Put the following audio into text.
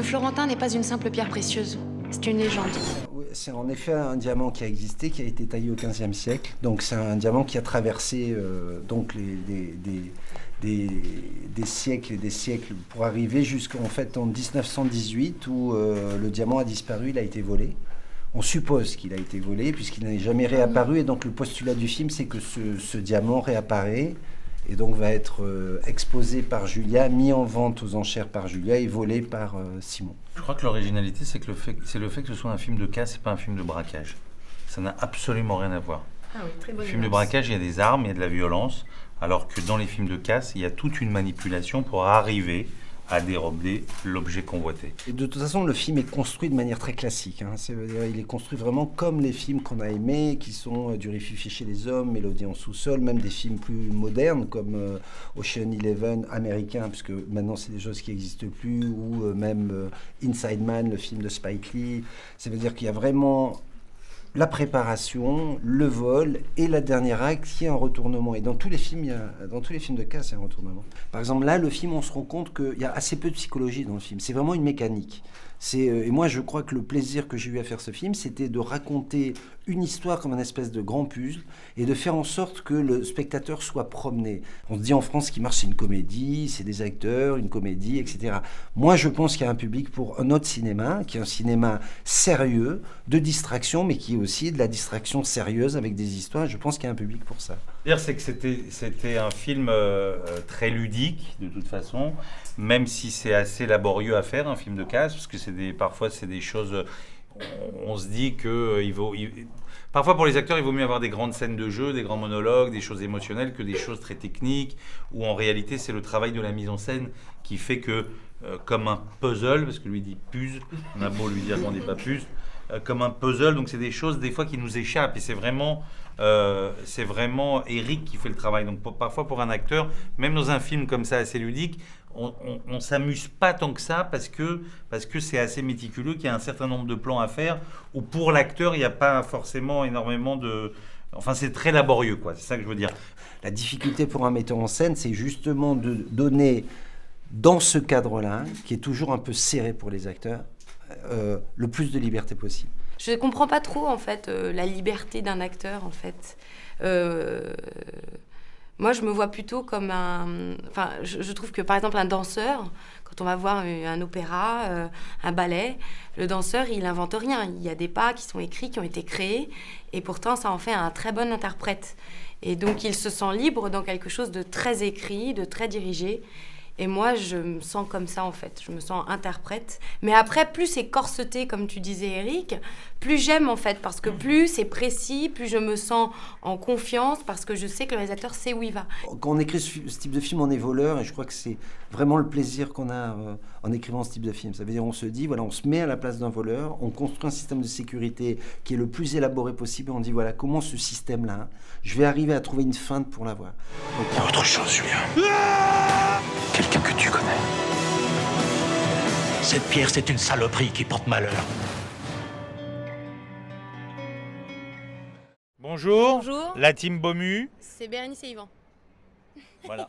Le Florentin n'est pas une simple pierre précieuse, c'est une légende. Oui, c'est en effet un diamant qui a existé, qui a été taillé au XVe siècle. Donc c'est un diamant qui a traversé donc des siècles et des siècles pour arriver jusqu'en fait en 1918 où le diamant a disparu, il a été volé. On suppose qu'il a été volé puisqu'il n'est jamais réapparu et donc le postulat du film c'est que ce diamant réapparaît et donc va être exposé par Julia, mis en vente aux enchères par Julia et volé par Simon. Je crois que l'originalité c'est le fait que ce soit un film de casse et pas un film de braquage. Ça n'a absolument rien à voir. Ah oui, très bonne Le film de braquage, il y a des armes, il y a de la violence, alors que dans les films de casse, il y a toute une manipulation pour arriver à dérober l'objet convoité. Et de toute façon, le film est construit de manière très classique. C'est-à-dire, il est construit vraiment comme les films qu'on a aimés, qui sont Du Rififi chez les hommes, Mélodie en sous-sol, même des films plus modernes comme Ocean Eleven américain, puisque maintenant c'est des choses qui n'existent plus, ou même Inside Man, le film de Spike Lee. C'est-à-dire qu'il y a vraiment la préparation, le vol et la dernière acte qui est un retournement. Et dans tous les films, dans tous les films de casse, il y a un retournement. Par exemple, là, le film, on se rend compte qu'il y a assez peu de psychologie dans le film. C'est vraiment une mécanique. Et moi, je crois que le plaisir que j'ai eu à faire ce film, c'était de raconter une histoire comme un espèce de grand puzzle et de faire en sorte que le spectateur soit promené. On se dit en France, ce qui marche, c'est une comédie, c'est des acteurs, une comédie, etc. Moi, je pense qu'il y a un public pour un autre cinéma, qui est un cinéma sérieux, de distraction, mais qui est aussi de la distraction sérieuse avec des histoires. Je pense qu'il y a un public pour ça. C'est que c'était un film très ludique, de toute façon, même si c'est assez laborieux à faire, un film de casse, parce que parfois c'est des choses... On se dit que parfois pour les acteurs, il vaut mieux avoir des grandes scènes de jeu, des grands monologues, des choses émotionnelles que des choses très techniques, où en réalité c'est le travail de la mise en scène qui fait que, comme un puzzle, parce que lui dit puzzle, on a beau lui dire qu'on ne dit pas puzzle, comme un puzzle, donc c'est des choses des fois qui nous échappent et c'est vraiment Eric qui fait le travail. Donc parfois pour un acteur, même dans un film comme ça assez ludique, on s'amuse pas tant que ça parce que c'est assez méticuleux, qu'il y a un certain nombre de plans à faire où pour l'acteur il n'y a pas forcément énormément de... Enfin c'est très laborieux quoi, c'est ça que je veux dire. La difficulté pour un metteur en scène, c'est justement de donner dans ce cadre-là, qui est toujours un peu serré pour les acteurs, le plus de liberté possible. Je comprends pas trop en fait la liberté d'un acteur en fait. Moi, je me vois plutôt comme un... Enfin, je trouve que, par exemple, un danseur, quand on va voir un opéra, un ballet, le danseur, il n'invente rien. Il y a des pas qui sont écrits, qui ont été créés, et pourtant, ça en fait un très bon interprète. Et donc, il se sent libre dans quelque chose de très écrit, de très dirigé. Et moi, je me sens comme ça, en fait. Je me sens interprète. Mais après, plus c'est corseté, comme tu disais, Eric, plus j'aime, en fait. Parce que plus c'est précis, plus je me sens en confiance, parce que je sais que le réalisateur sait où il va. Quand on écrit ce type de film, on est voleur. Et je crois que c'est vraiment le plaisir qu'on a en écrivant ce type de film. Ça veut dire, on se dit, voilà, on se met à la place d'un voleur, on construit un système de sécurité qui est le plus élaboré possible. Et on dit, voilà, comment ce système-là, je vais arriver à trouver une feinte pour l'avoir. Il y a autre chose, Julien. Quelqu'un que tu connais. Cette pierre, c'est une saloperie qui porte malheur. Bonjour. Bonjour. La team Bomu. C'est Bérénice et Yvan. Voilà.